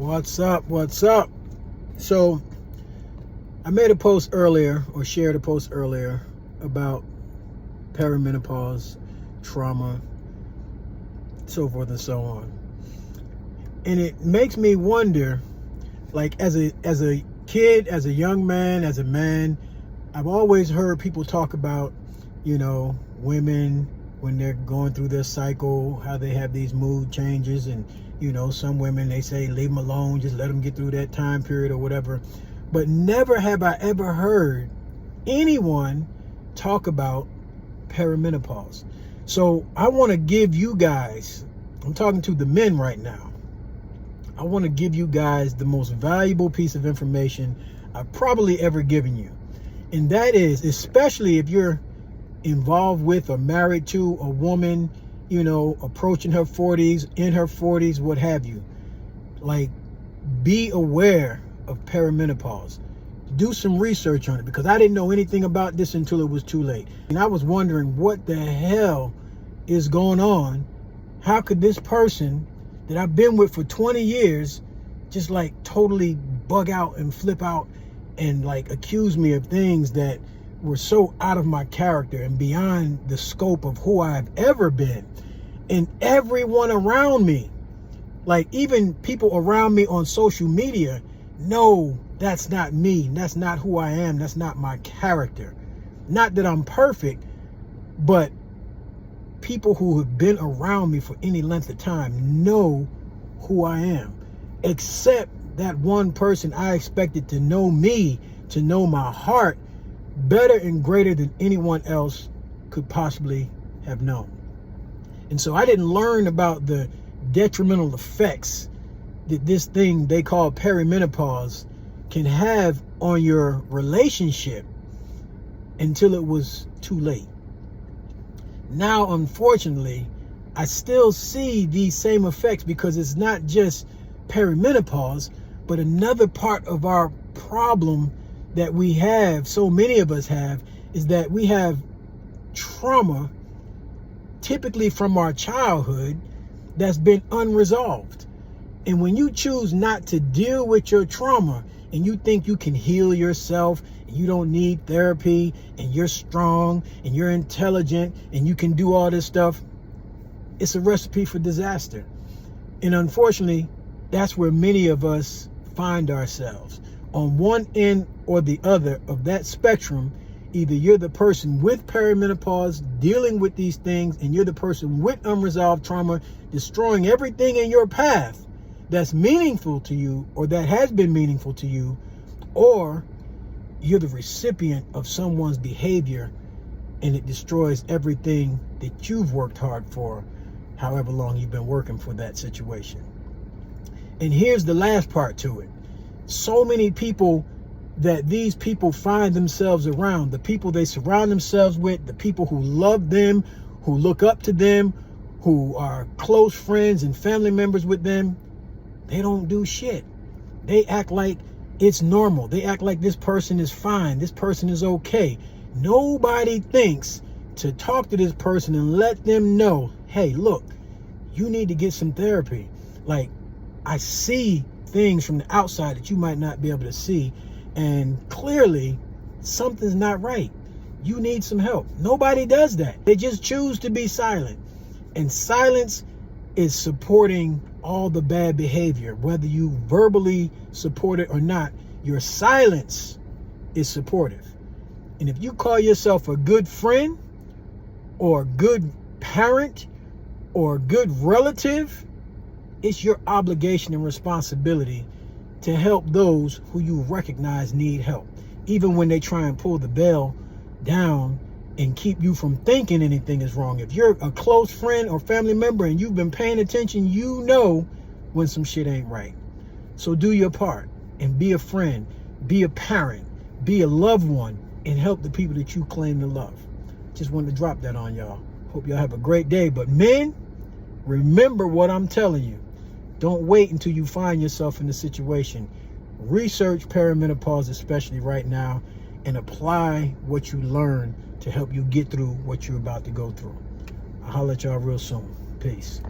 What's up? What's up? So I made a post earlier, or shared a post earlier, about perimenopause, trauma, so forth and so on. And it makes me wonder, like, as a kid, as a young man, as a man, I've always heard people talk about, women when they're going through their cycle, how they have these mood changes, and some women, they say leave them alone, just let them get through that time period or whatever. But never have I ever heard anyone talk about perimenopause. So I want to give you guys, I'm talking to the men right now, I want to give you guys the most valuable piece of information I've probably ever given you. And that is, especially if you're involved with or married to a woman, approaching her 40s, in her 40s, what have you. Like, be aware of perimenopause. Do some research on it, because I didn't know anything about this until it was too late. And I was wondering, what the hell is going on? How could this person that I've been with for 20 years just like totally bug out and flip out and like accuse me of things that were so out of my character and beyond the scope of who I've ever been? And everyone around me, like even people around me on social media, no, that's not me. That's not who I am. That's not my character. Not that I'm perfect, but people who have been around me for any length of time know who I am. Except that one person I expected to know me, to know my heart better and greater than anyone else could possibly have known. And so I didn't learn about the detrimental effects that this thing they call perimenopause can have on your relationship until it was too late. Now, unfortunately, I still see these same effects, because it's not just perimenopause, but another part of our problem that we have, so many of us have, is that we have trauma, typically from our childhood, that's been unresolved. And when you choose not to deal with your trauma, and you think you can heal yourself, and you don't need therapy, and you're strong, and you're intelligent, and you can do all this stuff, it's a recipe for disaster. And unfortunately, that's where many of us find ourselves. On one end or the other of that spectrum, either you're the person with perimenopause dealing with these things, and you're the person with unresolved trauma destroying everything in your path that's meaningful to you, or that has been meaningful to you, or you're the recipient of someone's behavior and it destroys everything that you've worked hard for, however long you've been working for that situation. And here's the last part to it. So many people that these people find themselves around, the people they surround themselves with, the people who love them, who look up to them, who are close friends and family members with them, they don't do shit. They act like it's normal. They act like this person is fine. This person is okay. Nobody thinks to talk to this person and let them know, hey, look, you need to get some therapy. Like, I see things from the outside that you might not be able to see, and clearly something's not right. You need some help. Nobody does that. They just choose to be silent. And silence is supporting all the bad behavior. Whether you verbally support it or not, your silence is supportive. And if you call yourself a good friend, or a good parent, or a good relative, it's your obligation and responsibility to help those who you recognize need help, even when they try and pull the bell down and keep you from thinking anything is wrong. If you're a close friend or family member and you've been paying attention, you know when some shit ain't right. So do your part and be a friend, be a parent, be a loved one, and help the people that you claim to love. Just wanted to drop that on y'all. Hope y'all have a great day. But men, remember what I'm telling you. Don't wait until you find yourself in the situation. Research perimenopause, especially right now, and apply what you learn to help you get through what you're about to go through. I'll holler at y'all real soon. Peace.